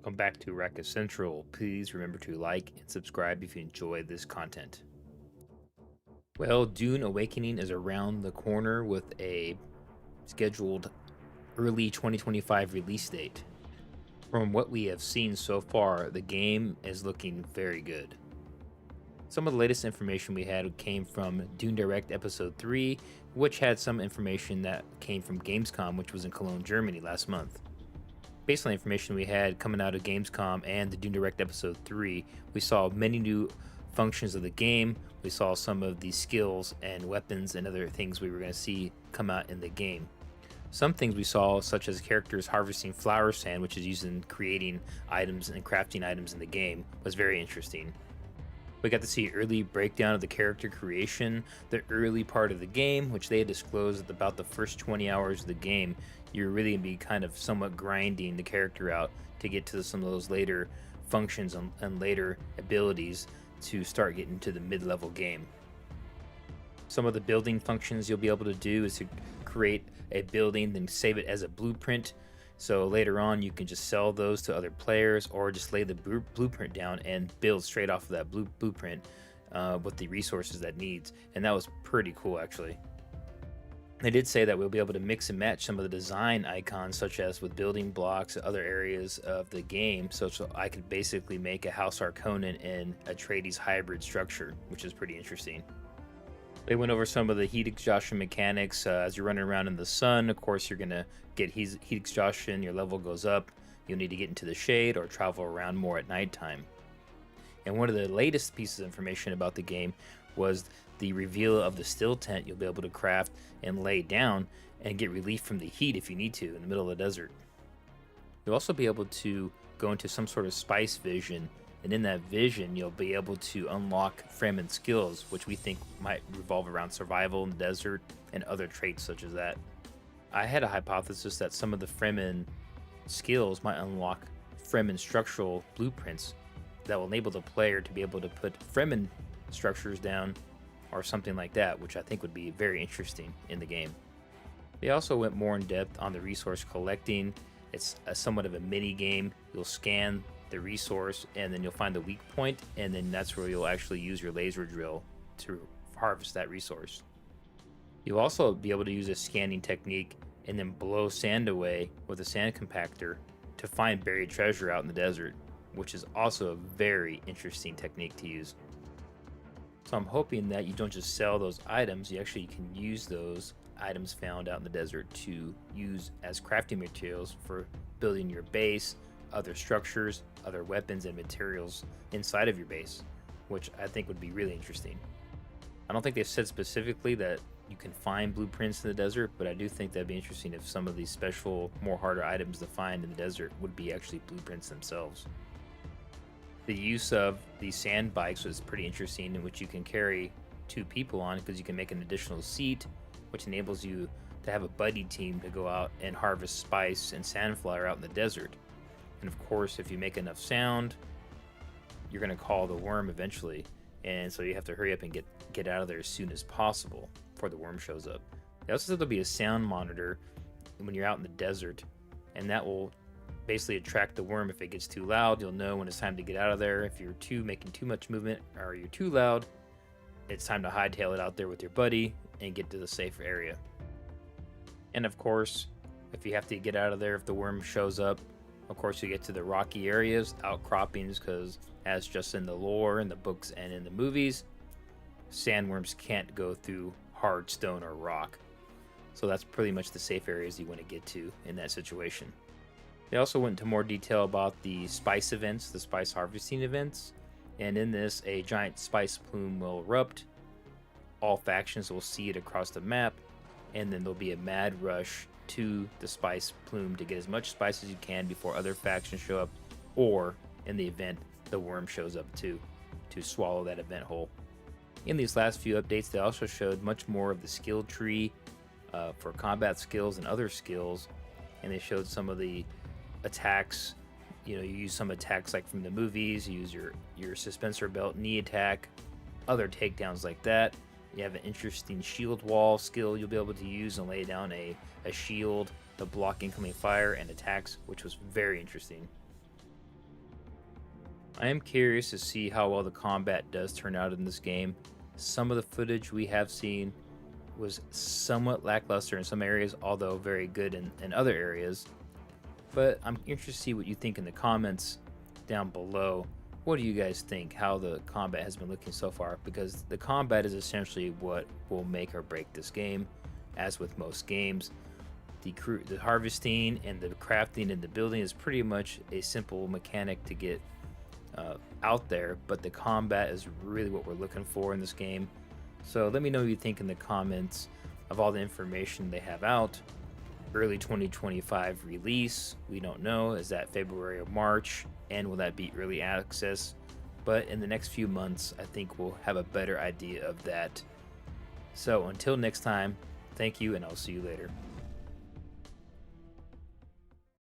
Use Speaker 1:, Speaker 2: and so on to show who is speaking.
Speaker 1: Welcome back to Arrakis Central. Please remember to like and subscribe if you enjoy this content. Well, Dune Awakening is around the corner with a scheduled early 2025 release date. From what we have seen so far, the game is looking very good. Some of the latest information we had came from Dune Direct Episode 3, which had some information that came from Gamescom, which was in Cologne, Germany last month. Based on the information we had coming out of Gamescom and the Dune Direct Episode 3, we saw many new functions of the game. We saw some of the skills and weapons and other things we were going to see come out in the game. Some things we saw, such as characters harvesting flower sand, which is used in creating items and crafting items in the game, was very interesting. We got to see early breakdown of the character creation, the early part of the game, which they had disclosed at about the first 20 hours of the game. You're really going to be kind of somewhat grinding the character out to get to some of those later functions and later abilities to start getting to the mid-level game. Some of the building functions you'll be able to do is to create a building, then save it as a blueprint. So later on, you can just sell those to other players or just lay the blueprint down and build straight off of that blueprint with the resources that needs. And that was pretty cool, actually. They did say that we'll be able to mix and match some of the design icons, such as with building blocks, other areas of the game. So I could basically make a House Harkonnen and Atreides hybrid structure, which is pretty interesting. They went over some of the heat exhaustion mechanics. As you're running around in the sun, of course, you're going to get heat exhaustion. Your level goes up. You'll need to get into the shade or travel around more at nighttime. And one of the latest pieces of information about the game was the reveal of the still tent you'll be able to craft and lay down and get relief from the heat if you need to in the middle of the desert. You'll also be able to go into some sort of spice vision, and in that vision, you'll be able to unlock Fremen skills, which we think might revolve around survival in the desert and other traits such as that. I had a hypothesis that some of the Fremen skills might unlock Fremen structural blueprints that will enable the player to be able to put Fremen structures down or something like that, which I think would be very interesting in the game. They also went more in depth on the resource collecting. It's somewhat of a mini game. You'll scan the resource and then you'll find the weak point, and then that's where you'll actually use your laser drill to harvest that resource. You'll also be able to use a scanning technique and then blow sand away with a sand compactor to find buried treasure out in the desert, which is also a very interesting technique to use. So I'm hoping that you don't just sell those items, you actually can use those items found out in the desert to use as crafting materials for building your base, other structures, other weapons and materials inside of your base, which I think would be really interesting. I don't think they've said specifically that you can find blueprints in the desert, but I do think that'd be interesting if some of these special, more harder items to find in the desert would be actually blueprints themselves. The use of these sand bikes was pretty interesting, in which you can carry two people on because you can make an additional seat, which enables you to have a buddy team to go out and harvest spice and sandflower out in the desert. And of course, if you make enough sound, you're going to call the worm eventually. And so you have to hurry up and get out of there as soon as possible before the worm shows up. They also said there'll be a sound monitor when you're out in the desert, and that will basically attract the worm. If it gets too loud, you'll know when it's time to get out of there. If you're making too much movement or you're too loud, it's time to hightail it out there with your buddy and get to the safe area. And of course, if you have to get out of there, if the worm shows up, of course you get to the rocky areas, outcroppings, because as just in the lore, in the books, and in the movies, sandworms can't go through hard stone or rock. So that's pretty much the safe areas you want to get to in that situation. They also went into more detail about the spice events, the spice harvesting events, and in this, a giant spice plume will erupt. All factions will see it across the map, and then there'll be a mad rush to the spice plume to get as much spice as you can before other factions show up, or in the event the worm shows up too, to swallow that event whole. In these last few updates, they also showed much more of the skill tree for combat skills and other skills, and they showed some of the attacks. You use some attacks like from the movies. You use your suspensor belt knee attack, other takedowns like that. You have an interesting shield wall skill you'll be able to use and lay down a shield to block incoming fire and attacks, which was very interesting. I am curious to see how well the combat does turn out in this game. Some of the footage we have seen was somewhat lackluster in some areas, although very good in other areas. But I'm interested to see what you think in the comments down below. What do you guys think how the combat has been looking so far? Because the combat is essentially what will make or break this game, as with most games. The harvesting and the crafting and the building is pretty much a simple mechanic to get out there, but the combat is really what we're looking for in this game. So let me know what you think in the comments of all the information they have out. Early 2025 release, we don't know. Is that February or March? And will that be early access? But in the next few months, I think we'll have a better idea of that. So until next time, thank you, and I'll see you later.